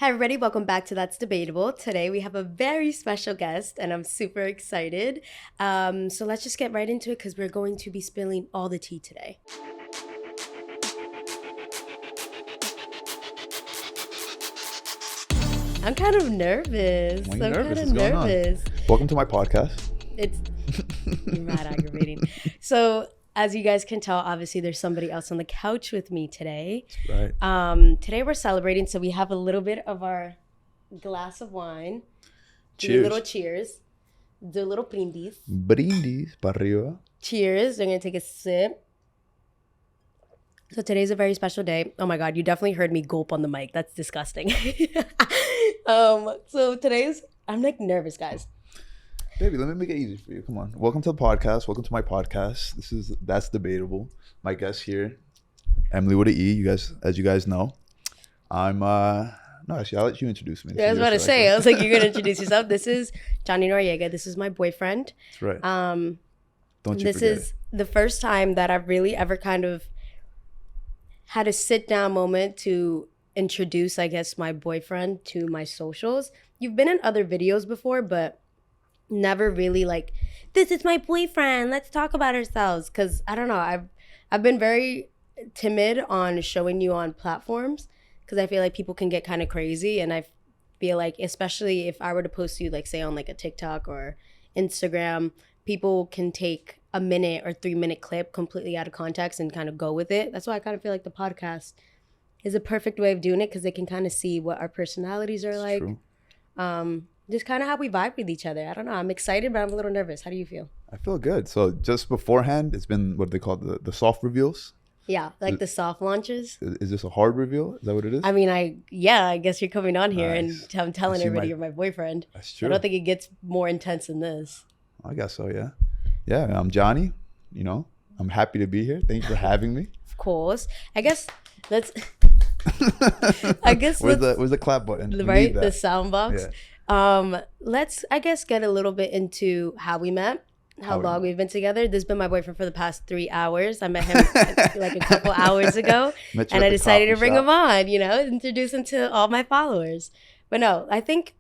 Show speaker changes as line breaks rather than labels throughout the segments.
Hi, everybody. Welcome back to That's Debatable. Today we have a very special guest, and I'm super excited. So let's just get right into it because we're going to be spilling all the tea today. I'm kind of nervous.
Why are you
I'm
nervous?
kind of
What's going on?
nervous.
Welcome to my podcast.
It's you're mad aggravating. So as you guys can tell, obviously there's somebody else on the couch with me today.
Right.
Today we're celebrating, so we have a little bit of our glass of wine. Do a
Cheers.
little cheers. Do a little brindis.
Brindis para arriba.
Cheers. I'm going to take a sip. So today's a very special day. Oh my God, you definitely heard me gulp on the mic. That's disgusting. So I'm like nervous, guys.
Baby, let me make it easy for you. Come on. Welcome to the podcast. Welcome to my podcast. That's Debatable. My guest here, Emily with an E. As you guys know. No, actually, I'll let you introduce me.
I was about to say, I was like, you're going to introduce yourself. This is Johnny Noriega. This is my boyfriend.
That's right.
Don't
you
This
forget
is
it.
the first time that I've really ever kind of had a sit down moment to introduce, I guess, my boyfriend to my socials. You've been in other videos before, but never really like, this is my boyfriend, let's talk about ourselves. Because I don't know, I've been very timid on showing you on platforms because I feel like people can get kind of crazy, and I feel like, especially if I were to post you, like, say on like a TikTok or Instagram, people can take a minute or 3-minute clip completely out of context and kind of go with it. That's why I kind of feel like the podcast is a perfect way of doing it, because they can kind of see what our personalities are like.
True.
Just kind of how we vibe with each other. I don't know. I'm excited, but I'm a little nervous. How do you feel?
I feel good. So just beforehand, it's been what they call the soft reveals.
Yeah, like the soft launches.
Is this a hard reveal? Is that what it is?
I mean, I guess you're coming on here
Nice.
and I'm telling
I see
everybody
my-
you're my boyfriend.
That's true.
I don't think it gets more intense than this.
I guess so, yeah. Yeah, I'm Johnny. You know, I'm happy to be here. Thank you for having me.
Of course. Where's
Where's the clap button? We
right?
need that.
The sound box.
Yeah.
Let's, I guess, get a little bit into how we met, how long we've been together. This has been my boyfriend for the past 3 hours. I met him like a couple hours ago,
Met you
and
at
I
the
decided to
coffee
bring
shop.
him on, introduce him to all my followers. But no, I think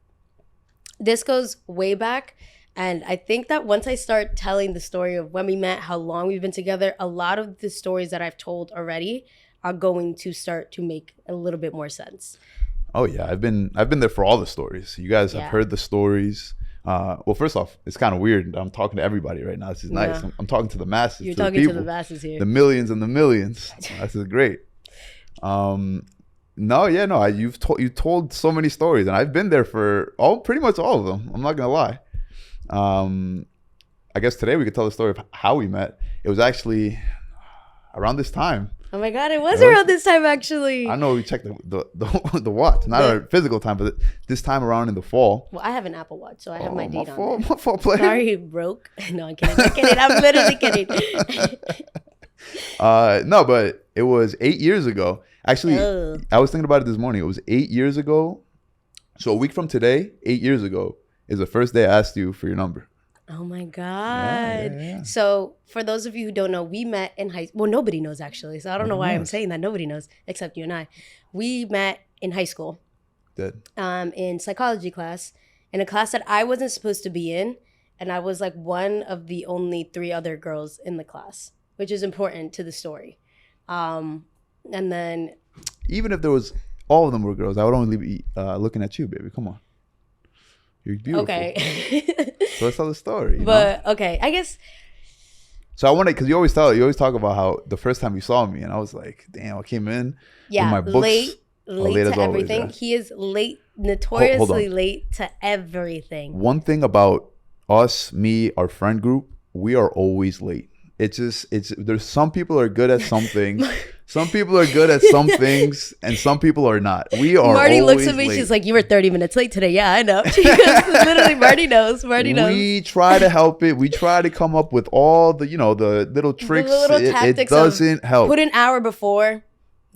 this goes way back. And I think that once I start telling the story of when we met, how long we've been together, a lot of the stories that I've told already are going to start to make a little bit more sense.
Oh yeah, I've been there for all the stories. You guys have
Yeah.
heard the stories. Well, first off, it's kind of weird. I'm talking to everybody right now. This is nice.
Yeah.
I'm talking to the masses.
You're
to the
talking to
people,
the masses here.
the millions and the millions. This is great. You told so many stories, and I've been there for pretty much all of them. I'm not gonna lie. I guess today we could tell the story of how we met. It was actually around this time.
Oh my God, it was around this time, actually.
I know we checked the watch, not our physical time, but this time around in the fall.
Well, I have an Apple Watch, so I have my date on
fault,
there.
my fault, player.
Sorry, broke. No, I'm kidding. I'm literally kidding.
No, but it was 8 years ago. Actually,
Ugh.
I was thinking about it this morning. It was 8 years ago. So a week from today, 8 years ago, is the first day I asked you for your number.
Oh my God.
Yeah.
So for those of you who don't know, we met in high school. Well, nobody knows actually. So I don't know why I'm
knows?
saying that. Nobody knows except you and I. We met in high school
Dead.
in psychology class, in a class that I wasn't supposed to be in. And I was like one of the only 3 other girls in the class, which is important to the story. And then
Even if there was all of them were girls, I would only be looking at you, baby. Come on. You're beautiful.
okay.
So let's tell the story. you know?
But okay, I guess
So I want to, because you always talk about how the first time you saw me, and I was like, damn, I came in
yeah,
with my books.
late
late as
to
always,
everything.
yeah.
He is notoriously
on.
late to everything.
One thing about us, me, our friend group, we are always late. There's some people are good at some things. Some people are good at some things, and some people are not. We are
Marty
always
looks at me.
late.
She's like, "You were 30 minutes late today." Yeah, I know. She goes, literally, Marty knows. Marty knows.
We try to help it. We try to come up with all the little tricks.
The little
it
tactics
doesn't help.
Put an hour before.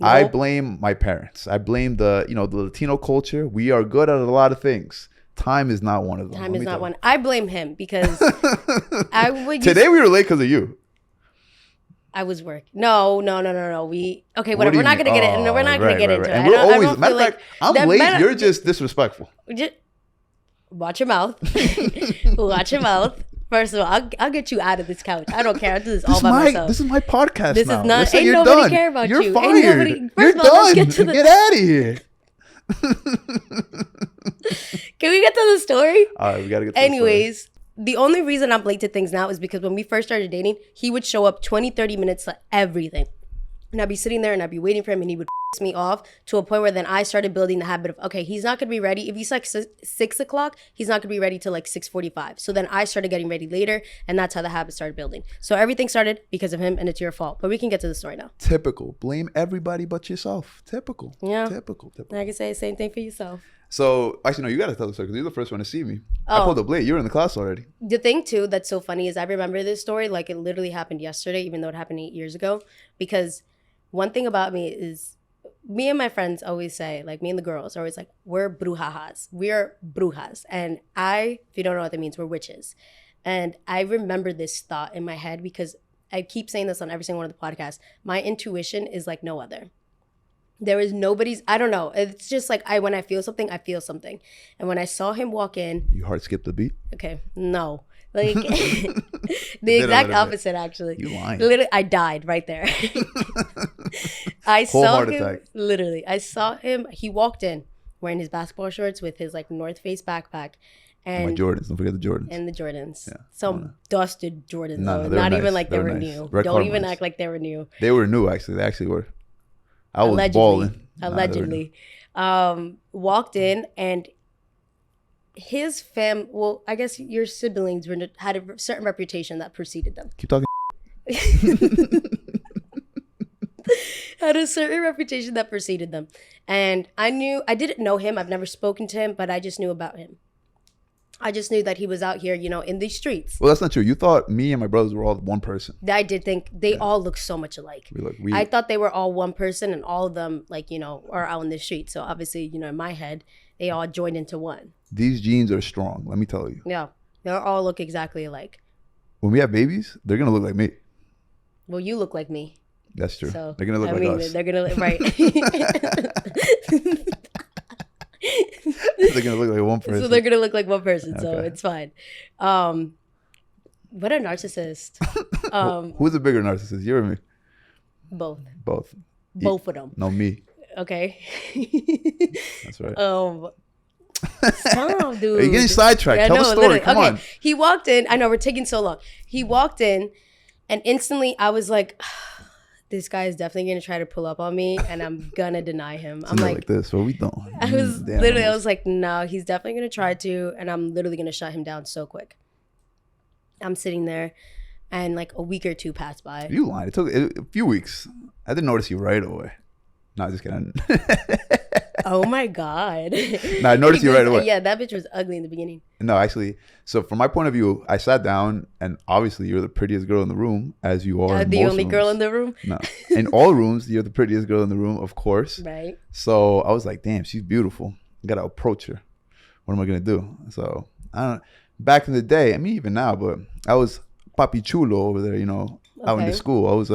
I
Nope.
blame my parents. I blame the Latino culture. We are good at a lot of things. Time is not one of them.
Time
Let
is
me
not
tell
one. I blame him because I would.
you. Today we were late because of you.
I was working. No. We okay.
What do
Whatever.
you
We're not
mean?
gonna get it. No, we're
Oh,
not gonna get into it.
And
I
we're
don't- I
always,
don't
matter
feel
of fact,
like
I'm
that
late.
matter-
You're just disrespectful.
Just watch your mouth. Watch your mouth. First of all, I'll get you out of this couch. I don't care. I'll do this all by myself.
This is my podcast
This is
now.
not-
Let's say
ain't
you're
nobody
done.
care about
you're
you. Ain't
fired.
nobody-
You're
First of all, let's
done.
get to the-
Get out of here.
Can we get to the story?
All right, we gotta get to
Anyways, the only reason I'm late to things now is because when we first started dating, he would show up 20, 30 minutes to everything. And I'd be sitting there and I'd be waiting for him and he would piss me off to a point where then I started building the habit of, okay, he's not going to be ready. If he's like 6 o'clock, he's not going to be ready till like 6:45. So then I started getting ready later and that's how the habit started building. So everything started because of him and it's your fault. But we can get to the story now.
Typical. Blame everybody but yourself. Typical.
Yeah.
Typical.
I can say the same thing for yourself.
So, actually, no, you gotta tell the story because you're the first one to see me. I
Oh.
pulled up late. You were in the class already.
The thing too that's so funny is I remember this story like it literally happened yesterday, even though it happened 8 years ago. Because one thing about me is me and my friends always say, like me and the girls are always like, we're brujas. We're brujas. And if you don't know what that means, we're witches. And I remember this thought in my head because I keep saying this on every single one of the podcasts. My intuition is like no other. There is nobody's, I don't know. It's just like when I feel something, I feel something. And when I saw him walk in,
You hard skipped the beat.
okay, no. Like the
Did a
exact
little bit.
opposite, actually.
You lying.
Literally, I died right there. I
Whole
saw
heart
him.
attack.
Literally, I saw him. He walked in wearing his basketball shorts with his like North Face backpack,
My
and
Jordans. Don't forget the Jordans.
and the Jordans.
Yeah,
Some dusted Jordans,
No,
though.
they were
Not
nice.
even like they
They were
were
nice.
new.
Red
Don't even
Cardinals.
act like they were new.
They were new, actually. They actually were. I was
Allegedly.
balling. Nah, they were new.
Allegedly. Walked in and his well, I guess your siblings had a certain reputation that preceded them.
Keep talking.
Had a certain reputation that preceded them. And I didn't know him. I've never spoken to him, but I just knew about him. I just knew that he was out here, in these streets.
Well, that's not true. You thought me and my brothers were all one person.
I did think they all look so much alike. I thought they were all one person and all of them, are out in the street. So obviously, in my head, they all joined into one.
These genes are strong. Let me tell you.
Yeah. They all look exactly alike.
When we have babies, they're gonna look like me.
Well, you look like me.
That's true.
So
They're gonna look like us.
They're gonna look right.
They're gonna look like one person.
So they're gonna look like one person. So
Okay.
it's fine. What a narcissist.
Who's a bigger narcissist? You or me?
Both.
Both.
Both of them.
No, me.
Okay.
That's right.
Stop, dude.
You're getting sidetracked.
Yeah,
Tell
no,
the story.
literally.
Come
Okay.
on.
He walked in. I know we're taking so long. He walked in, and instantly I was like, "This guy is definitely gonna try to pull up on me, and I'm gonna deny him." I'm
Something
like,
this. What we doing?
I was
Damn,
literally, I was like, "No, he's definitely gonna try to," and I'm literally gonna shut him down so quick. I'm sitting there, and like a week or two passed by.
You lied. It took a few weeks. I didn't notice you right away. No, just kidding.
Oh my god!
No, I noticed you right away.
Yeah, that bitch was ugly in the beginning.
No, actually. So from my point of view, I sat down, and obviously you're the prettiest girl in the room, as you are. In
The
most
only girl
rooms.
in the room,
No, in all rooms, you're the prettiest girl in the room, of course.
right?
So I was like, damn, she's beautiful. I gotta approach her. What am I gonna do? So I don't. Back in the day, I mean, even now, but I was papi chulo over there, out in the
Okay.
school. I was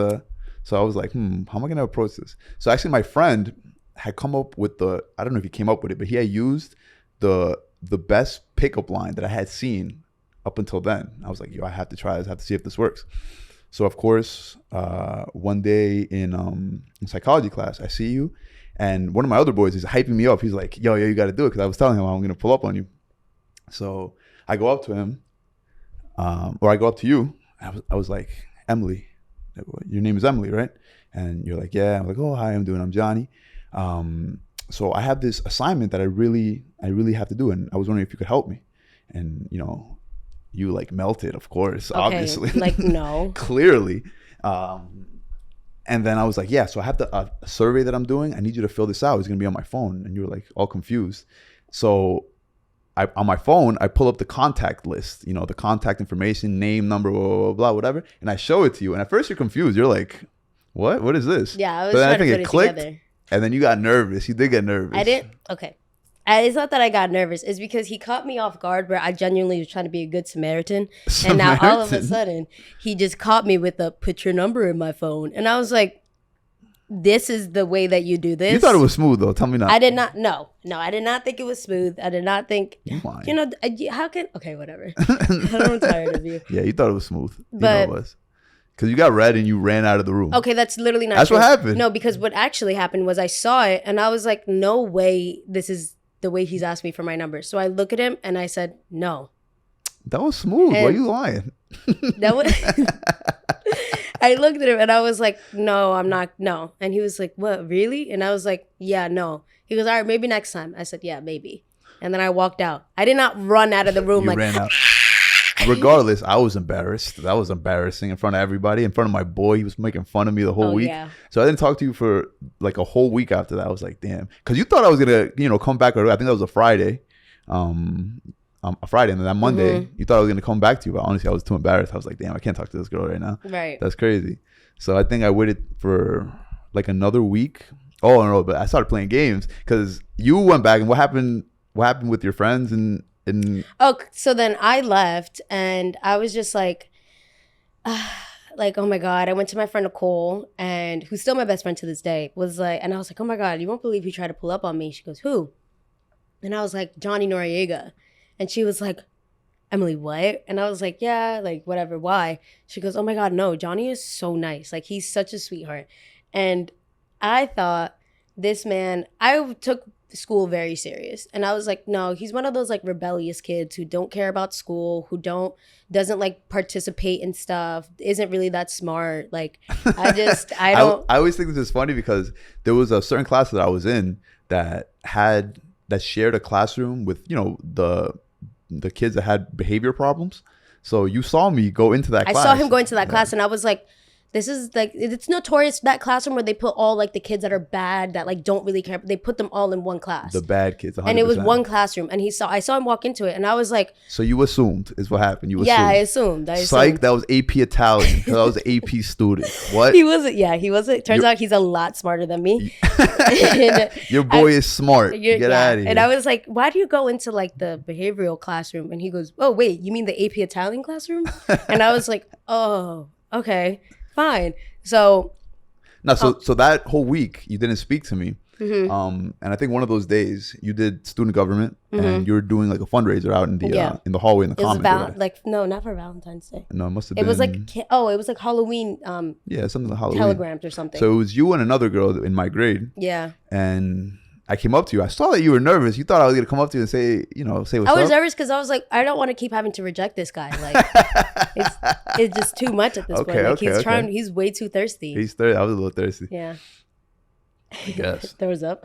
so I was like, how am I gonna approach this? So actually, my friend had come up with I don't know if he came up with it, but he had used the best pickup line that I had seen up until then. I was like, yo, I have to try this. I have to see if this works. So of course, one day in psychology class, I see you, and one of my other boys is hyping me up. He's like, yo, you got to do it, because I was telling him I'm gonna pull up on you. So I go up to him, or I go up to you. I was like, Emily, your name is Emily, right? And you're like, yeah. I'm like, oh, hi, I'm Johnny. So I have this assignment that I really have to do, and I was wondering if you could help me. And you like melted, of course,
Okay,
obviously,
like no.
clearly. And then I was like, yeah. So I have a survey that I'm doing. I need you to fill this out. It's gonna be on my phone. And you were like all confused. So on my phone, I pull up the contact list, the contact information, name, number, blah, blah, blah, blah, whatever. And I show it to you. And at first you're confused. You're like, what? What is this?
Yeah, I was
But then
trying to put it together.
And then you got nervous. You did get nervous.
I didn't. Okay, It's not that I got nervous. It's because he caught me off guard where I genuinely was trying to be a good Samaritan. And now all of a sudden, he just caught me with a put your number in my phone. And I was like, this is the way that you do this.
You thought it was smooth though. Tell me not.
I did not. No, I did not think it was smooth. I did not think, you know, how can, okay, whatever. I'm tired of you.
Yeah, you thought it was smooth.
But,
you know it was. Because you got red and you ran out of the room.
Okay, that's literally not
That's
true.
what happened.
No, because what actually happened was I saw it and I was like, no way this is the way he's asked me for my number. So I look at him and I said, no.
That was smooth. Why are you lying?
That was... I looked at him and I was like, no, I'm not, no. And he was like, what, really? And I was like, yeah, no. He goes, all right, maybe next time. I said, yeah, maybe. And then I walked out. I did not run out of the room.
You ran out. Regardless, I was embarrassed. That was embarrassing in front of everybody, in front of my boy. He was making fun of me the whole week.
Yeah.
So I didn't talk to you for like a whole week after that. I was like, damn. Because you thought I was going to, come back. I think that was a Friday. A Friday, and then that Monday, you thought I was going to come back to you. But honestly, I was too embarrassed. I was like, damn, I can't talk to this girl right now.
Right.
That's crazy. So I think I waited for like another week. Oh, no, but I started playing games because you went back. And what happened with your friends and
Oh, so then I left and I was just like, oh my God. I went to my friend Nicole, and who's still my best friend to this day, was like, and I was like, oh my God, you won't believe he tried to pull up on me. She goes, who? And I was like, Johnny Noriega. And she was like, Emily, what? And I was like, yeah, like whatever, why? She goes, oh my God, no, Johnny is so nice. Like, he's such a sweetheart. And I thought this man, I took school very serious. And I was like, no, he's one of those like rebellious kids who don't care about school, who doesn't like participate in stuff, isn't really that smart. Like, I don't.
I always think this is funny because there was a certain class that I was in that shared a classroom with, the kids that had behavior problems. So you saw me go into that class.
I saw him go into that class and I was like, this is like, it's notorious, that classroom where they put all like the kids that are bad, that like don't really care. They put them all in one class.
The bad kids, 100%.
And it was one classroom. And I saw him walk into it and I was like.
So you assumed is what happened. You assumed.
Yeah, I assumed.
Psych, that was AP Italian because I was an AP student. What?
He wasn't. Turns out he's a lot smarter than me.
Your boy is smart. Get out of here.
And I was like, why do you go into like the behavioral classroom? And he goes, oh, wait, you mean the AP Italian classroom? And I was like, oh, okay. Fine. So
so that whole week you didn't speak to me. And I think one of those days you did student government and you were doing like a fundraiser out in the hallway in the commons.
No, not for Valentine's Day.
No, it must have been.
It was like Halloween.
Yeah, something like Halloween.
Telegrams or something.
So it was you and another girl in my grade.
Yeah.
And I came up to you. I saw that you were nervous. You thought I was going to come up to you and say what's up.
I was nervous because I was like, I don't want to keep having to reject this guy. Like, it's just too much at this point. Like, he's way too thirsty.
He's thirsty. I was a little thirsty.
Yeah.
I guess.
Throws up.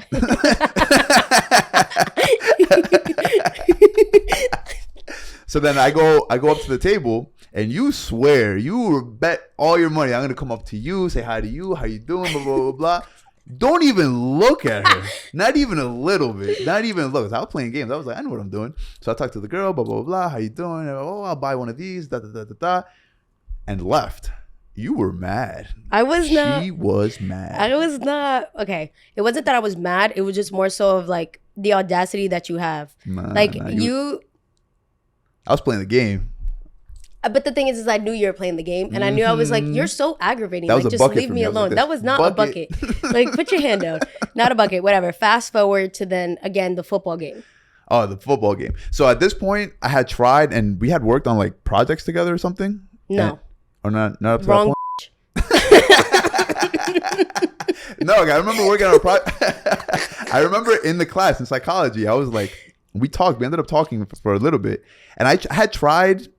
So then I go up to the table and you swear, you bet all your money I'm going to come up to you, say hi to you, how you doing, blah, blah, blah, blah. Don't even look at her. Not even a little bit. Not even look. I was playing games. I was like, I know what I'm doing. So I talked to the girl, blah, blah, blah. How you doing? Oh, I'll buy one of these, da, da, da, da, da. And left. You were mad.
I was not.
She was mad.
I was not. Okay. It wasn't that I was mad. It was just more so of like the audacity that you have. I
was playing the game.
But the thing is I knew you were playing the game, and I knew I was like, you're so aggravating.
That was
like,
a
just
bucket
leave
for
me
me. I was
alone.
like,
That was not a bucket. Like, put your hand down. Not a bucket. Whatever. Fast forward to then again the football game.
Oh, the football game. So at this point, I had tried, and we had worked on like projects together or something.
No.
Or not up to
Wrong.
That point. No, I remember working on a project. I remember in the class in psychology, I was like, we talked. We ended up talking for a little bit, and I had tried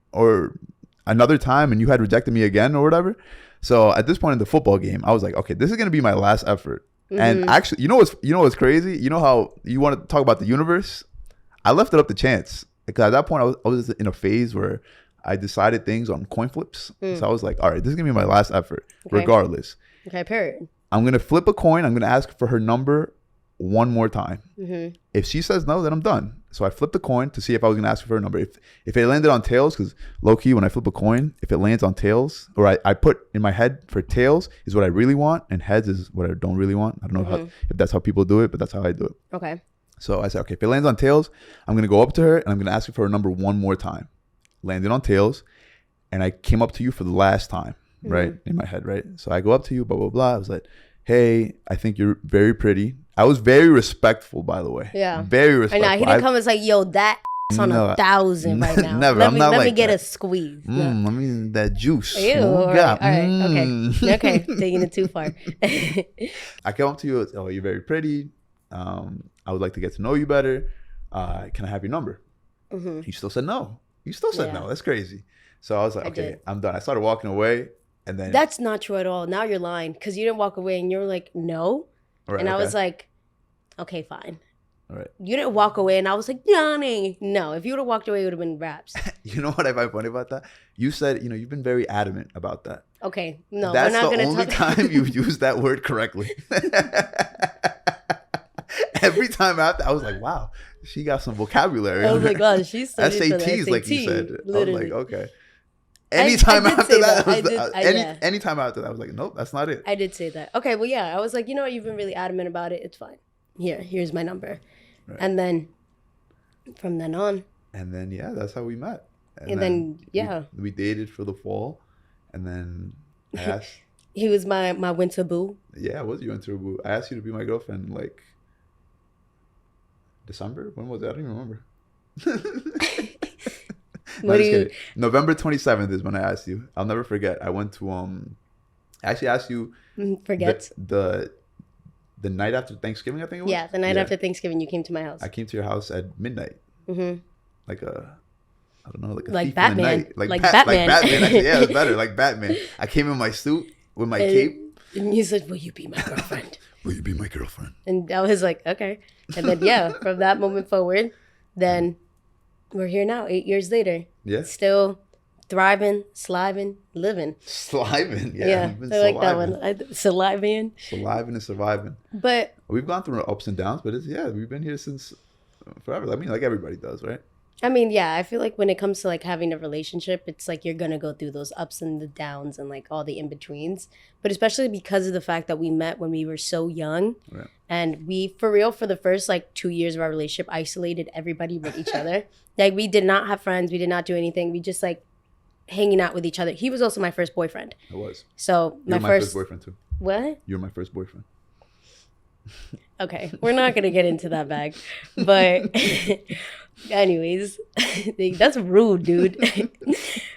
another time, and you had rejected me again or whatever. So at this point in the football game, I was like, okay, this is gonna be my last effort. And actually, you know what's crazy? You know how you want to talk about the universe? I left it up to chance because at that point I was in a phase where I decided things on coin flips. So I was like, all right, this is gonna be my last effort, regardless.
Okay, period.
I'm gonna flip a coin. I'm gonna ask for her number one more time. If she says no, then I'm done. So I flipped the coin to see if I was gonna ask for her number. If it landed on tails, because low key when I flip a coin, if it lands on tails, or I put in my head for tails is what I really want, and heads is what I don't really want. I don't know if that's how people do it, but that's how I do it.
Okay.
So I said, okay, if it lands on tails, I'm going to go up to her and I'm going to ask her for her number one more time. Landed on tails. And I came up to you for the last time, right? In my head, right? So I go up to you, blah, blah, blah. I was like, hey, I think you're very pretty. I was very respectful, by the way.
Yeah.
Very respectful.
I know. He didn't come and say, yo, that on 1,000 right now.
Never.
Let
I'm
me,
not
let me
like
get
that.
a squeeze.
I mean, that juice.
Ew,
Oh,
all
God.
right. Okay. Taking it too far.
I came up to you. Oh, you're very pretty. I would like to get to know you better. Can I have your number? You still said no. You still said no. That's crazy. So I was like, okay, I'm done. I started walking away, and then
that's not true at all. Now you're lying because you didn't walk away, and you were like, no, and I was like, okay, fine.
All right.
You didn't walk away, and I was like, Johnny. No, if you would have walked away, it would have been raps.
You know what I find funny about that? You said, you've been very adamant about that.
Okay, no,
that's
we're not
the
gonna
only time you used that word correctly. Every time after, I was like, wow, she got some vocabulary.
Oh my gosh, she's studying for the
SATs,
SAT,
like you said.
Literally.
I was like, okay. Anytime after that,
yeah.
anytime after that, I was like, nope, that's not it.
I did say that. Okay, well, yeah, I was like, you know what, you've been really adamant about it. It's fine. Here's my number. Right. And then from then on.
And then, yeah, that's how we met.
And then yeah.
We dated for the fall. And then I asked.
He was my winter boo.
Yeah, I was your winter boo. I asked you to be my girlfriend in like December? When was that? I don't even remember. November 27th is when I asked you. I'll never forget. I went to I actually asked you the night after Thanksgiving, I think it was.
Yeah, the night after Thanksgiving, you came to my house.
I came to your house at midnight. Like a
like
thief
Batman.
In the night.
Like Batman.
Like Batman. Actually, yeah, it's better. Like Batman. I came in my suit with my cape.
And you said, "Will you be my girlfriend?"
Will you be my girlfriend?
And I was like, okay. And then yeah, from that moment forward, then we're here now, 8 years later.
Yeah.
Still thriving, sliving, living.
Sliving,
yeah. I like that one. Saliving.
Saliving and surviving.
But
we've gone through ups and downs, but we've been here since forever. I mean, like everybody does, right?
I mean, yeah, I feel like when it comes to like having a relationship, it's like you're going to go through those ups and the downs and like all the in-betweens. But especially because of the fact that we met when we were so young. Right. And we, for real, for the first like 2 years of our relationship, isolated everybody but each other. Like we did not have friends. We did not do anything. We just like hanging out with each other. He was also my first boyfriend.
I was.
So
my first boyfriend too.
What?
You're my first boyfriend.
Okay, we're not gonna get into that bag, but anyways, that's rude, dude.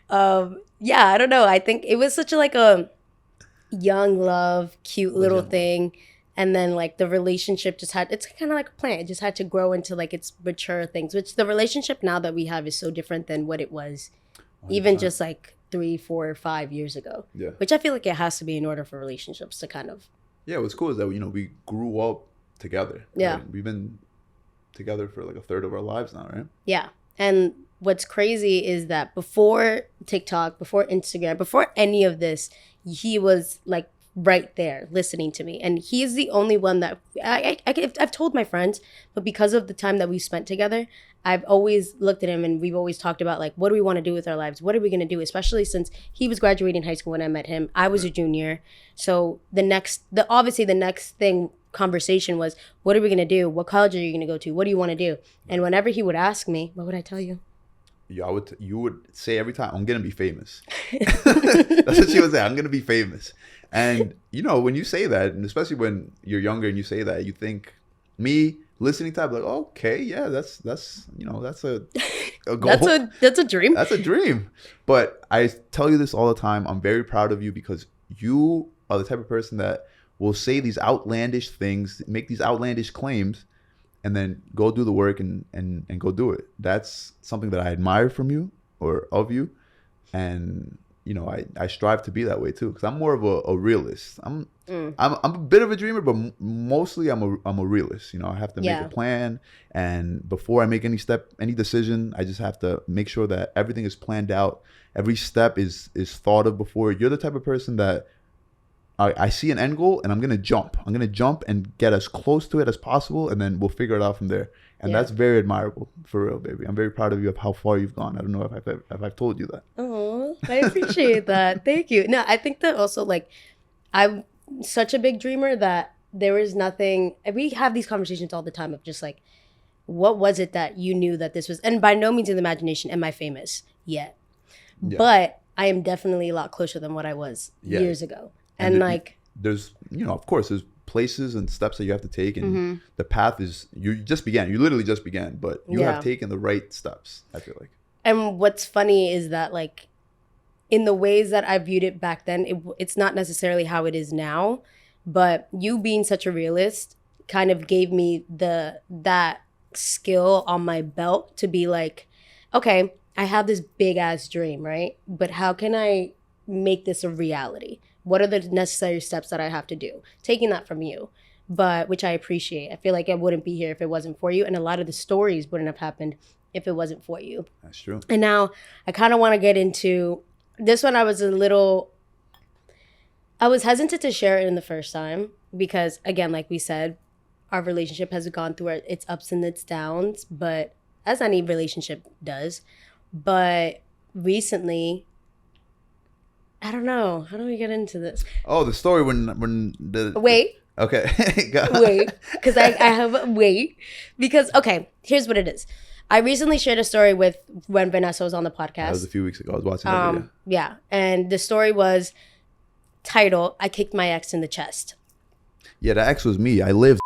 Yeah, I don't know. I think it was such a young love, cute little thing, and then like the relationship it's kind of like a plant. It just had to grow into like its mature things. Which the relationship now that we have is so different than what it was, even just like 3, 4, 5 years ago. Yeah, which I feel like it has to be in order for relationships to kind of.
Yeah, what's cool is that we grew up together.
Yeah.
Right? We've been together for like a third of our lives now, right?
Yeah. And what's crazy is that before TikTok, before Instagram, before any of this, he was like right there listening to me. And he's the only one that I've told my friends, but because of the time that we spent together, I've always looked at him and we've always talked about like, what do we want to do with our lives? What are we going to do? Especially since he was graduating high school when I met him. I was a junior. So the next conversation was, what are we going to do? What college are you going to go to? What do you want to do? And whenever he would ask me, what would I tell you?
Yeah, you would say every time, I'm going to be famous. That's what she would say. I'm going to be famous. And, when you say that, and especially when you're younger and you say that, you think, me listening to that, like, okay, yeah, that's a goal.
That's a dream.
That's a dream. But I tell you this all the time. I'm very proud of you because you are the type of person that will say these outlandish things, make these outlandish claims, and then go do the work and go do it. That's something that I admire from you or of you. And, I strive to be that way too, because I'm more of a realist. I'm a bit of a dreamer, but mostly I'm a realist. I have to make a plan, and before I make any decision, I just have to make sure that everything is planned out. Every step is thought of before. You're the type of person that I see an end goal and I'm gonna jump. I'm gonna jump and get as close to it as possible, and then we'll figure it out from there. And that's very admirable, for real, baby. I'm very proud of you of how far you've gone. I don't know if I've told you that.
Oh, I appreciate that. Thank you. No, I think that also like I'm such a big dreamer that there is nothing. We have these conversations all the time of just like, what was it that you knew that this was? And by no means in the imagination am I famous yet,
Yeah.
but I am definitely a lot closer than what I was
Yeah.
years ago.
And
And like,
there's, of course, there's places and steps that you have to take, and
mm-hmm.
the path is, you literally just began, but you
Yeah.
have taken the right steps, I feel like.
and what's funny is that like, in the ways that I viewed it back then, it's not necessarily how it is now, but you being such a realist kind of gave me that skill on my belt to be like, okay, I have this big ass dream, right? But how can I make this a reality? What are the necessary steps that I have to do? Taking that from you, but which I appreciate. I feel like I wouldn't be here if it wasn't for you, and a lot of the stories wouldn't have happened if it wasn't for you.
That's true.
And now I kind of want to get into this one. I was hesitant to share it in the first time because, again, like we said, our relationship has gone through its ups and its downs, but as any relationship does. But recently, I don't know. How do we get into this?
Oh, the story when the
Wait.
Okay. Go.
Wait, because I have wait. Because, okay, here's what it is. I recently shared a story with when Vanessa was on the podcast.
That was a few weeks ago. I was watching that video.
Yeah, and the story was title, I kicked my ex in the chest.
Yeah, the ex was me. I lived.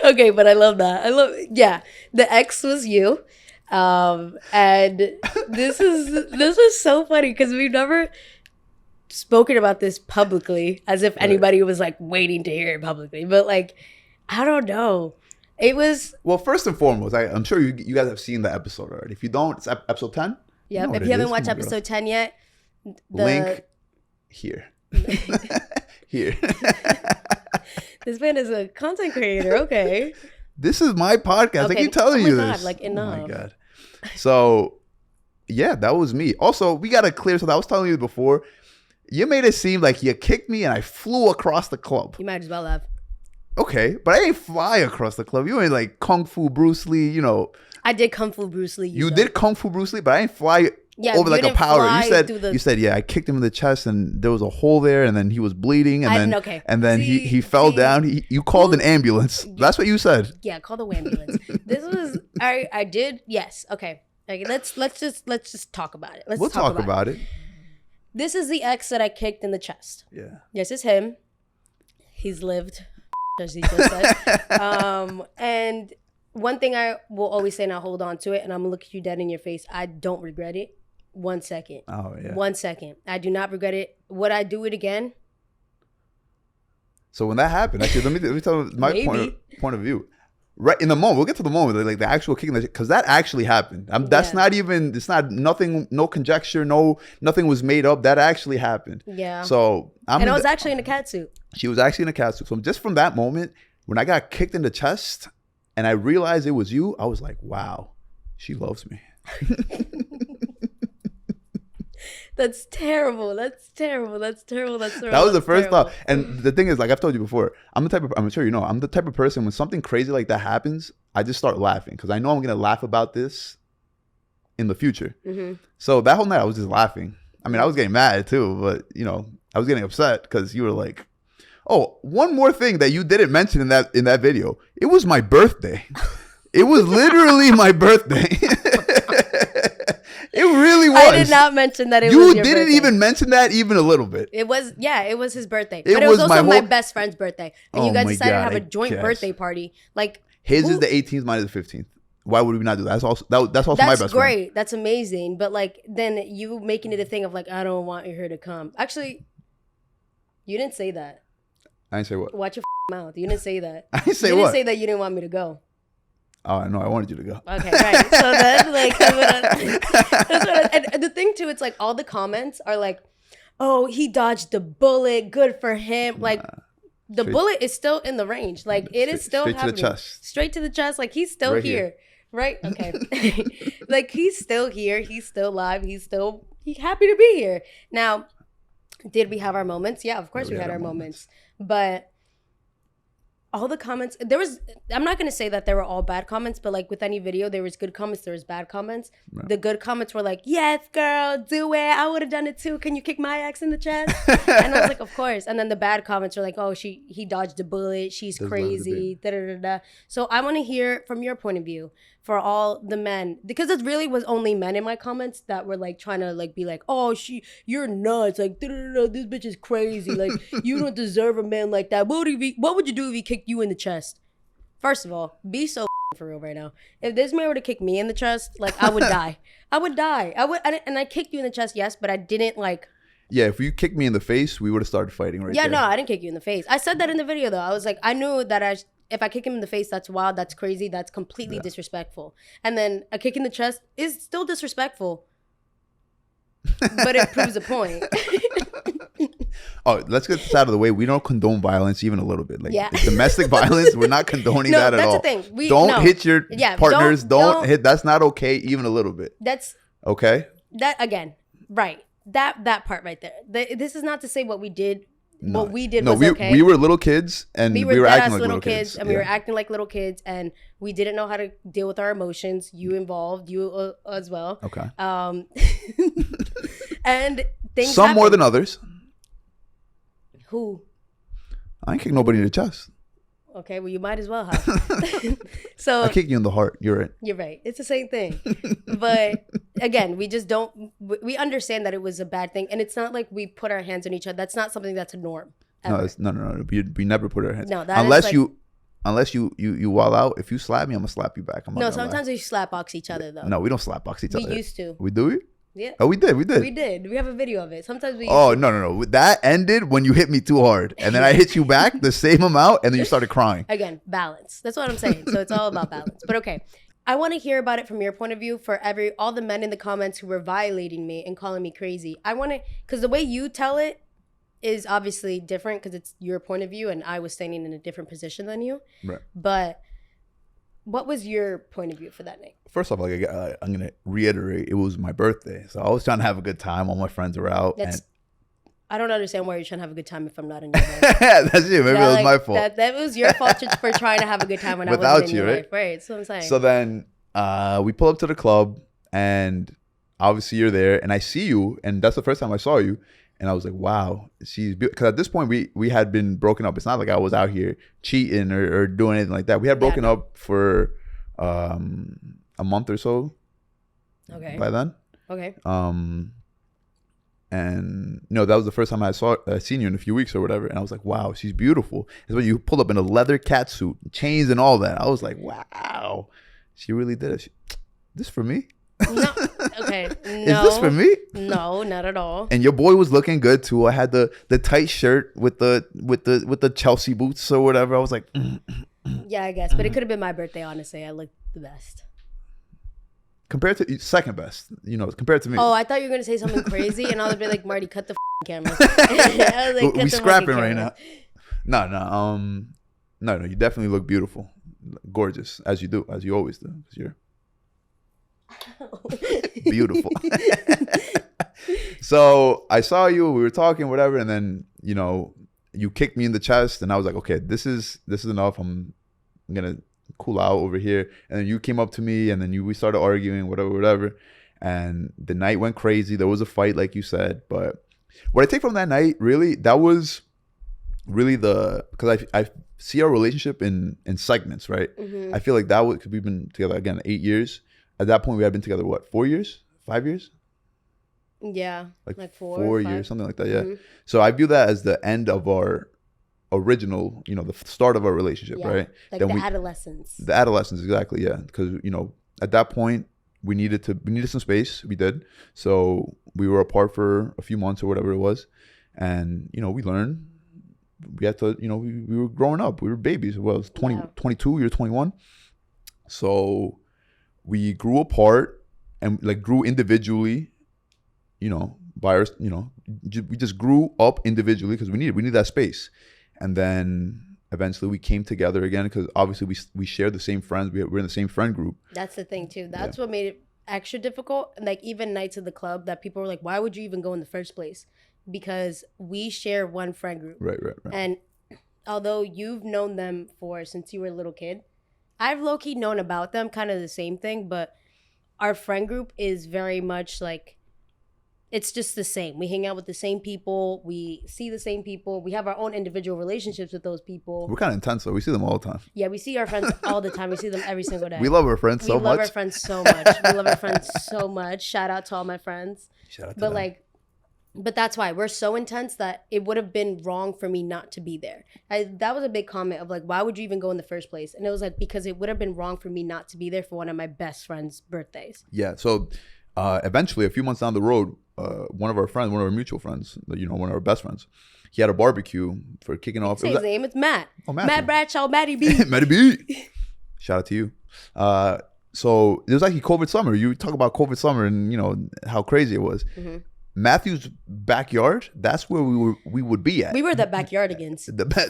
Okay, but I love that. Yeah, the ex was you. And this is so funny because we've never spoken about this publicly as if anybody was like waiting to hear it publicly. But like, I don't know. It was...
Well, first and foremost, I'm sure you guys have seen the episode already. If you don't, it's episode 10.
Yeah, if you haven't watched episode 10 yet,
link here. Here.
This man is a content creator. Okay.
This is my podcast.
Okay.
I keep telling you
God,
this.
like, enough.
Oh my God. So, yeah, that was me. Also, we got to clear something. I was telling you before. You made it seem like you kicked me and I flew across the club.
You might as well have.
Okay, but I ain't fly across the club. You ain't like Kung Fu Bruce Lee,
I did Kung Fu Bruce Lee.
You did Kung Fu Bruce Lee, but I ain't fly over like a power. You said, yeah, I kicked him in the chest and there was a hole there and then he was bleeding and then he fell down. You called an ambulance. That's what you said.
Yeah, call the ambulance. This was I did. Yes. Okay. Like let's just talk about it.
We'll talk about it.
This is the ex that I kicked in the chest.
Yeah.
This is him. He's lived, as he just said. And one thing I will always say, and I'll hold on to it, and I'm gonna look you dead in your face. I don't regret it. 1 second.
Oh yeah.
1 second. I do not regret it. Would I do it again?
So when that happened, actually, let me tell you my point of view. Right in the moment, we'll get to the moment, like the actual kicking, because that actually happened. That's not even. It's not nothing. No conjecture. Nothing was made up. That actually happened.
Yeah.
So
I was actually in a cat suit.
She was actually in a cat suit. So just from that moment, when I got kicked in the chest, and I realized it was you, I was like, wow, she loves me.
That's terrible. That's terrible. That
was the first thought. And the thing is, like I've told you before, I'm sure you know, I'm the type of person when something crazy like that happens, I just start laughing because I know I'm going to laugh about this in the future.
Mm-hmm.
So that whole night I was just laughing. I mean, I was getting mad too, but I was getting upset because you were like, oh, one more thing that you didn't mention in that video. It was my birthday. It was literally my birthday. It really was.
I did not mention that it was your birthday. You
didn't even mention that even a little bit.
It was his birthday. But it was also my best friend's birthday. And you guys decided to have a joint birthday party. Like
his is the 18th, mine is the 15th. Why would we not do that? That's also my best friend.
That's great. That's amazing. But like then you making it a thing of like, I don't want her to come. Actually, you didn't say that. I
didn't say what?
Watch your mouth. You didn't say that.
I didn't say
what?
You
didn't say that you didn't want me to go.
Oh, no, I wanted you to go.
Okay, right. So then, like, and the thing too, it's like all the comments are like, "Oh, he dodged the bullet. Good for him." Like, the bullet is still in the range. Like, it is still
straight
happening.
To the chest.
Straight to the chest. Like, he's still here. Right? Okay. Like, he's still here. He's still alive. He's happy to be here. Now, did we have our moments? Yeah, of course we had our moments. But all the comments, I'm not going to say that they were all bad comments, but like with any video, there was good comments, there was bad comments.
Right.
The good comments were like, yes, girl, do it. I would have done it too. Can you kick my ex in the chest? And I was like, of course. And then the bad comments were like, oh, he dodged a bullet. She's crazy. Da, da, da, da. So I want to hear from your point of view for all the men, because it really was only men in my comments that were like trying to like be like, oh, you're nuts. Like, da, da, da, da, this bitch is crazy. Like, you don't deserve a man like that. What would you do if he kicked you in the chest? First of all, be so for real right now. If this man were to kick me in the chest, like, I would die. I would die. And I kicked you in the chest, yes, but I didn't like.
Yeah, if you kicked me in the face, we would have started fighting right there.
Yeah, no, I didn't kick you in the face. I said that in the video though. I was like, I knew that if I kick him in the face, that's wild, that's crazy, that's completely disrespectful. And then a kick in the chest is still disrespectful, but it proves a point.
Oh, let's get this out of the way. We don't condone violence even a little bit. Like domestic violence, we're not condoning that at all.
No, that's the thing.
Don't hit your partners. Don't hit. That's not okay even a little bit.
That's
okay.
That again, right? That part right there. This is not to say what we did. No. What we did was okay.
We were little kids and we were acting like little kids.
And we were acting like little kids and we didn't know how to deal with our emotions. You involved, you as well.
Okay.
And things
some
happened.
More than others.
Who?
I ain't kick nobody in the chest.
Okay, well you might as well have. So
I kick you in the heart. You're right.
You're right. It's the same thing. But again, we just don't. We understand that it was a bad thing, and it's not like we put our hands on each other. That's not something that's a norm. Ever.
No. We never put our hands.
No,
unless you wall out. If you slap me, I'm gonna slap you back.
Sometimes we slap box each other though.
No, we don't slap box each other.
We used to.
We do it.
Yeah.
Oh, we did.
We did. We have a video of it. Sometimes we.
Oh no! That ended when you hit me too hard, and then I hit you back the same amount, and then you started crying.
Again, balance. That's what I'm saying. So it's all about balance. But okay, I want to hear about it from your point of view. For all the men in the comments who were violating me and calling me crazy, I want to, because the way you tell it is obviously different because it's your point of view, and I was standing in a different position than you.
Right.
But what was your point of view for that night?
First off, I'm gonna reiterate, it was my birthday, so I was trying to have a good time. All my friends were out.
I don't understand why you're trying to have a good time if I'm not in your life.
That's you. Maybe it was my fault.
That was your fault for trying to have a good time when I wasn't in your life. Right. That's what I'm saying.
So then we pull up to the club, and obviously you're there, and I see you, and that's the first time I saw you. And I was like, wow, she's beautiful. Because at this point, we had been broken up. It's not like I was out here cheating or doing anything like that. We had broken up for a month or so.
Okay.
By then.
Okay.
And that was the first time I seen you in a few weeks or whatever. And I was like, wow, she's beautiful. It's when you pulled up in a leather catsuit, chains and all that. I was like, wow, she really did it. This for me?
No. Okay. No.
Is this for me?
No, not at all.
And your boy was looking good too. I had the tight shirt with the Chelsea boots or whatever. I was like,
yeah, I guess, but it could have been my birthday. Honestly, I looked the best.
Compared to second best, compared to me.
Oh, I thought you were gonna say something crazy, and I would be like, Marty, cut the camera. I was like,
we scrapping right now. No. You definitely look beautiful, gorgeous as you always do. 'Cause you're beautiful. So I saw you, we were talking, whatever, and then you kicked me in the chest, and I was like, okay, this is enough. I'm gonna cool out over here. And then you came up to me, and then we started arguing, whatever. And the night went crazy. There was a fight, like you said. But what I take from that night, really, that was really because I see our relationship in segments, right? Mm-hmm. I feel like that was, because we've been together again 8 years. At that point, we had been together, what, 4 years? 5 years?
Yeah, like
4 years, something like that, yeah. Mm-hmm. So I view that as the end of our original, the start of our relationship, right?
Like then adolescence.
The adolescence, exactly, yeah. Because, at that point, we needed some space. We did. So we were apart for a few months or whatever it was. And, we learned. We had to, we were growing up. We were babies. Well, I was 22, you're 21. So we grew apart and grew individually, by our, we just grew up individually because we needed that space. And then eventually we came together again because obviously we share the same friends. We're in the same friend group.
That's the thing too. That's what made it extra difficult. Like even nights at the club that people were like, why would you even go in the first place? Because we share one friend group.
Right.
And although you've known them since you were a little kid, I've low-key known about them, kind of the same thing, but our friend group is very much like, it's just the same. We hang out with the same people. We see the same people. We have our own individual relationships with those people.
We're kind of intense though. We see them all the time.
Yeah, we see our friends all the time. We see them every single day.
We love our friends so much.
We love our friends so much. We love our friends so much. Shout out to all my friends.
Shout out to
But
them.
like, but that's why we're so intense that it would have been wrong for me not to be there. That was a big comment of like, why would you even go in the first place? And it was like, because it would have been wrong for me not to be there for one of my best friends' birthdays.
Yeah. So eventually, a few months down the road, one of our mutual friends, you know, one of our best friends, he had a barbecue for kicking off.
Say his name. It's Matt.
Oh, Matthew.
Matt Bradshaw, Matty B.
Matty B. Shout out to you. So it was actually COVID summer. You talk about COVID summer and you know how crazy it was.
Mm-hmm.
Matthew's backyard, that's where we would be at.
We were the backyardigans.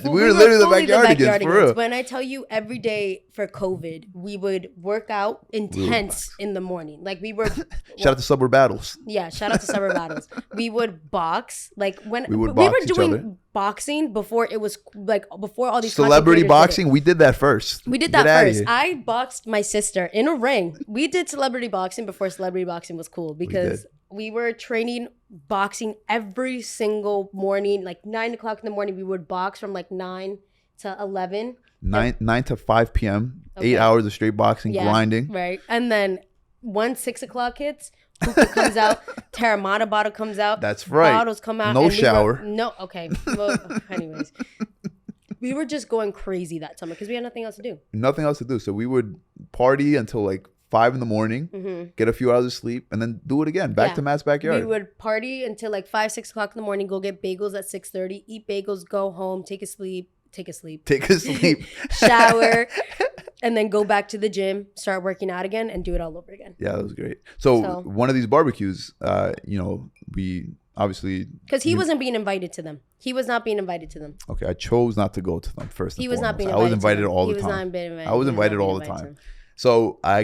We were literally the
fully
backyardigans, for real.
When I tell you every day for COVID, we would work out intense in the morning. Like we were.
Shout out to Summer Battles.
Yeah, shout out to Summer Battles. We would box. Like when
we
were
box
doing boxing before it was like before all these
celebrity
content creators
boxing. We did that first.
We did that first. I boxed my sister in a ring. We did celebrity boxing before celebrity boxing was cool because we were training boxing every single morning. Like 9 o'clock in the morning, we would box from like 9 to 11.
9 to 5 p.m.
Okay.
8 hours of straight boxing, grinding.
Right. And then once 6 o'clock hits, hookah comes out, Terramana bottle comes out.
That's right.
Bottles come out.
No shower.
Okay. Well, anyways. We were just going crazy that summer because we had nothing else to do.
Nothing else to do. So we would party until like 5 in the morning, get a few hours of sleep, and then do it again. Back to Matt's backyard.
We would party until like 5, 6 o'clock in the morning, go get bagels at 6:30, eat bagels, go home, take a sleep, shower, and then go back to the gym, start working out again, and do it all over again.
Yeah, that was great. So one of these barbecues, you know, we obviously...
Because he wasn't being invited to them. He was not being invited to them.
Okay, I chose not to go to them first.
He was not being
invited. I was
invited
all the time.
He was not being invited.
I was invited all the time. So I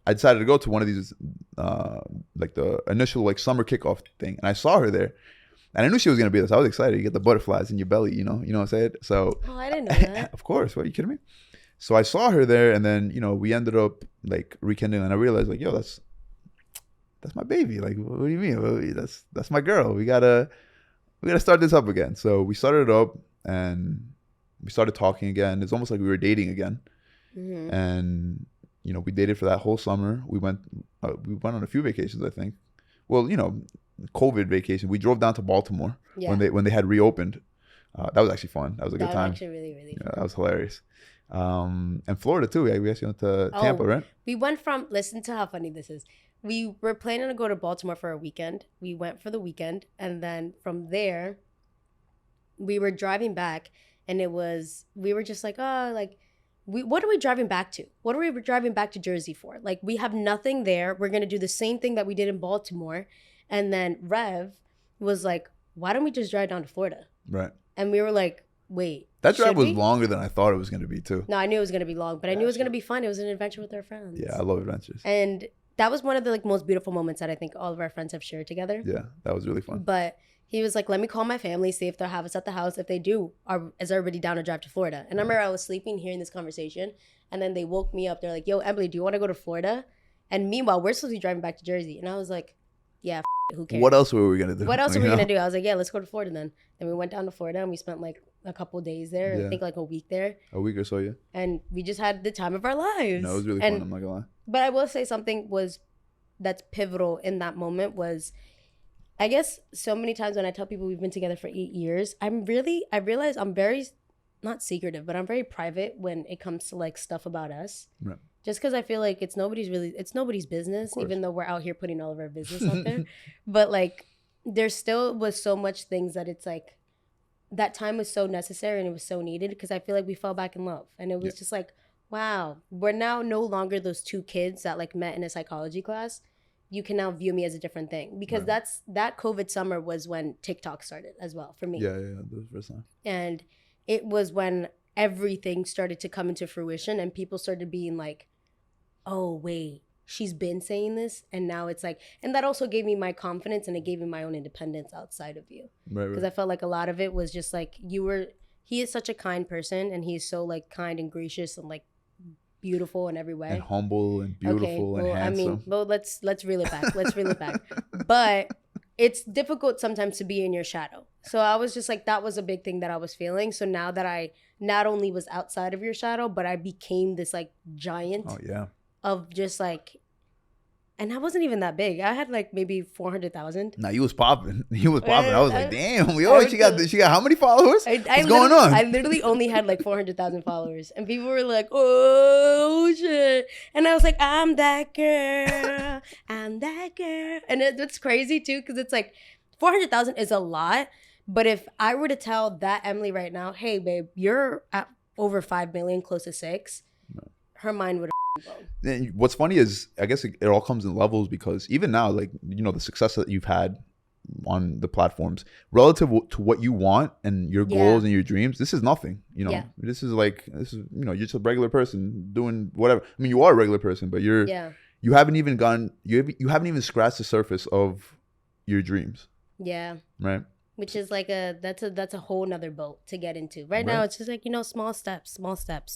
decided to go to one of these, like the initial like summer kickoff thing, and I saw her there, and I knew she was gonna be there. So I was excited. You get the butterflies in your belly, you know what I'm saying? So
I didn't know that.
Of course, what, are you kidding me? So I saw her there, and then you know we ended up like rekindling, and I realized like, yo, that's my baby. Like, what do you mean? That's my girl. We gotta start this up again. So we started it up, and we started talking again. It's almost like we were dating again, and you know, we dated for that whole summer. We went on a few vacations, I think. Well, you know, COVID vacation. We drove down to Baltimore when they had reopened. That was actually fun. That was a good time. That was
actually really, really fun.
That was hilarious. And Florida too. We actually went to Tampa, right?
We went from, listen to how funny this is. We were planning to go to Baltimore for a weekend. We went for the weekend. And then from there, we were driving back. And we were just like, what are we driving back to? What are we driving back to Jersey for? Like, we have nothing there. We're going to do the same thing that we did in Baltimore. And then Rev was like, why don't we just drive down to Florida?
Right.
And we were like, wait.
That drive was longer than I thought it was going to be, too.
No, I knew it was going to be long, but I knew it was going to be fun. It was an adventure with our friends.
Yeah, I love adventures.
And that was one of the like most beautiful moments that I think all of our friends have shared together.
Yeah, that was really fun.
But he was like, let me call my family, see if they'll have us at the house. If they do, is everybody down to drive to Florida? And I remember I was sleeping, hearing this conversation, and then they woke me up. They're like, yo, Emily, do you want to go to Florida? And meanwhile, we're supposed to be driving back to Jersey. And I was like, yeah, who cares?
What else were we going to do?
What else were we going to do? I was like, yeah, let's go to Florida then. Then we went down to Florida, and we spent like a couple of days there. Yeah. I think like a week there.
A week or so, yeah.
And we just had the time of our lives.
No, it was really fun, I'm not going to lie.
But I will say something that's pivotal in that moment was, I guess so many times when I tell people we've been together for 8 years, I realize I'm very, not secretive, but I'm very private when it comes to like stuff about us. Right. Just because I feel like it's nobody's business, even though we're out here putting all of our business out there. But like, there still was so much things that it's like, that time was so necessary and it was so needed because I feel like we fell back in love. And it was just like, wow, we're now no longer those two kids that like met in a psychology class. You can now view me as a different thing because that COVID summer was when TikTok started as well for me.
Yeah, that was the first time.
And it was when everything started to come into fruition and people started being like, oh, wait, she's been saying this. And now it's like, and that also gave me my confidence and it gave me my own independence outside of you. Right. Because I felt like a lot of it was just like, you were he is such a kind person, and he's so like kind and gracious and like beautiful in every way.
And humble and beautiful and handsome.
I mean, well, let's reel it back. Let's reel it back. But it's difficult sometimes to be in your shadow. So I was just like, that was a big thing that I was feeling. So now that I not only was outside of your shadow, but I became this like giant of just like, and I wasn't even that big. I had like maybe 400,000.
Nah, you was popping. You was popping. I was like, damn, she got how many followers? What's going on?
I literally only had like 400,000 followers. And people were like, oh shit. And I was like, I'm that girl. I'm that girl. And it's crazy too, because it's like 400,000 is a lot. But if I were to tell that Emily right now, hey babe, you're at over 5 million, close to 6, her mind would have blown.
And what's funny is, I guess it all comes in levels, because even now, like, you know, the success that you've had on the platforms relative to what you want and your goals and your dreams, this is nothing. You know, this is you know, you're just a regular person doing whatever. I mean, you are a regular person, but you haven't even you haven't even scratched the surface of your dreams. Yeah. Right.
Which is like that's a whole nother boat to get into. Right now, it's just like, you know, small steps.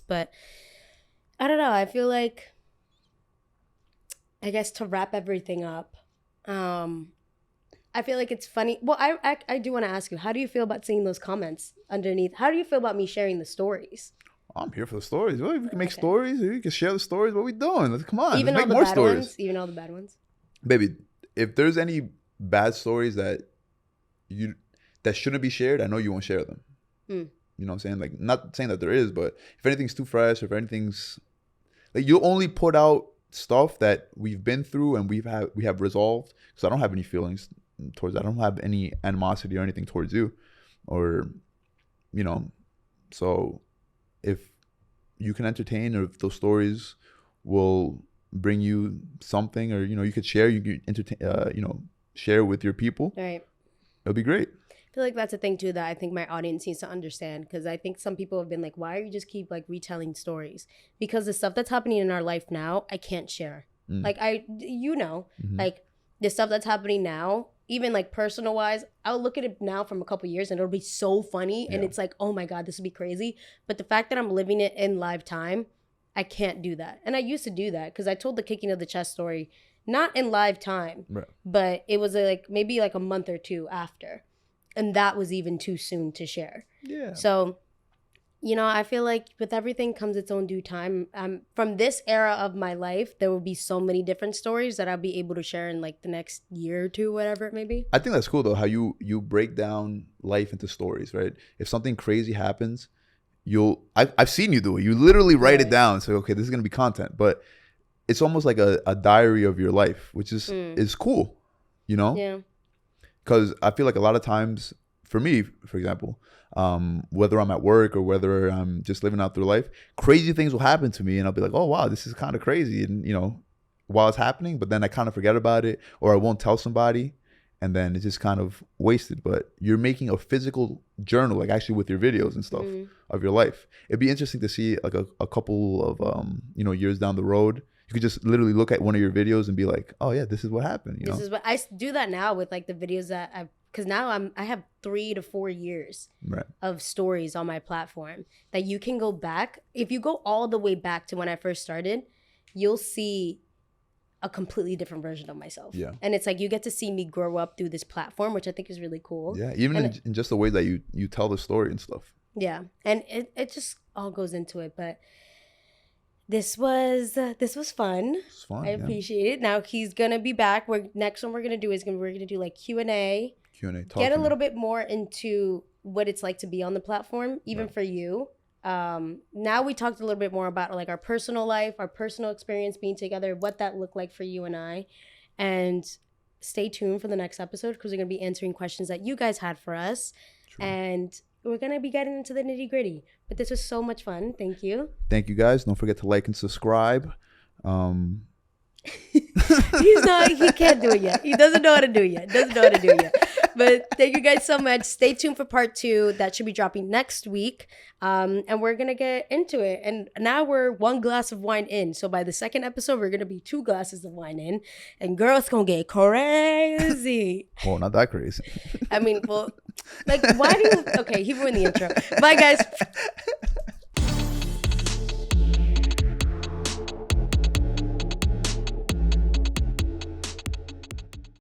But I don't know. I feel like, I guess to wrap everything up, I feel like it's funny. Well, I do want to ask you, how do you feel about seeing those comments underneath? How do you feel about me sharing the stories?
I'm here for the stories. Well, we can make stories. We can share the stories. What are we doing? Come on.
Even
let's
all
make more
the bad
stories.
Ones? Even all the bad ones?
Baby, if there's any bad stories that shouldn't be shared, I know you won't share them. You know what I'm saying? Like, not saying that there is, but if anything's too fresh, if anything's like, you'll only put out stuff that we've been through and we have resolved. Because I don't have any feelings towards that. I don't have any animosity or anything towards you, or, you know. So if you can entertain, or if those stories will bring you something, or, you know, you could share, you could entertain, you know, share with your people. Right. It'll be great.
I feel like that's a thing too that I think my audience needs to understand, because I think some people have been like, why are you just keep like retelling stories? Because the stuff that's happening in our life now, I can't share. Like, like the stuff that's happening now, even like personal wise, I'll look at it now from a couple years and it'll be so funny. And it's like, oh my God, this would be crazy. But the fact that I'm living it in live time, I can't do that. And I used to do that because I told the kicking of the chest story, not in live time, but it was maybe like a month or two after. And that was even too soon to share. Yeah. So, you know, I feel like with everything comes its own due time. From this era of my life, there will be so many different stories that I'll be able to share in like the next year or two, whatever it may be.
I think that's cool though, how you break down life into stories, right? If something crazy happens, I've seen you do it. You literally write it down. So, okay, this is going to be content. But it's almost like a diary of your life, which is cool, you know? Yeah. Because I feel like a lot of times, for me, for example, whether I'm at work or whether I'm just living out through life, crazy things will happen to me, and I'll be like, oh wow, this is kind of crazy, and you know, while it's happening, but then I kind of forget about it, or I won't tell somebody, and then it's just kind of wasted. But you're making a physical journal, like actually with your videos and stuff of your life. It'd be interesting to see like a couple of you know, years down the road. You could just literally look at one of your videos and be like, oh yeah, this is what happened. This is
what I do that now with like the videos that because now I have 3 to 4 years of stories on my platform that you can go back. If you go all the way back to when I first started, you'll see a completely different version of myself. Yeah. And it's like you get to see me grow up through this platform, which I think is really cool.
Yeah, even in just the way that you tell the story and stuff.
Yeah. And it just all goes into it. But this was fun. It's fun. I appreciate it. Now he's gonna be back. Next one we're gonna do is we're gonna do like Q&A. Get a little bit more into what it's like to be on the platform, even for you. Now we talked a little bit more about like our personal life, our personal experience being together, what that looked like for you and I. And stay tuned for the next episode because we're gonna be answering questions that you guys had for us. True. And we're going to be getting into the nitty gritty. But this was so much fun. Thank you.
Thank you, guys. Don't forget to like and subscribe.
He can't do it yet. He doesn't know how to do it yet. But thank you guys so much. Stay tuned for part 2. That should be dropping next week. And we're going to get into it. And now we're 1 glass of wine in. So by the second episode, we're going to be 2 glasses of wine in. And girl, it's going to get crazy.
Well, not that crazy.
I mean, well, like, why do you... Okay, he ruined the intro. Bye, guys.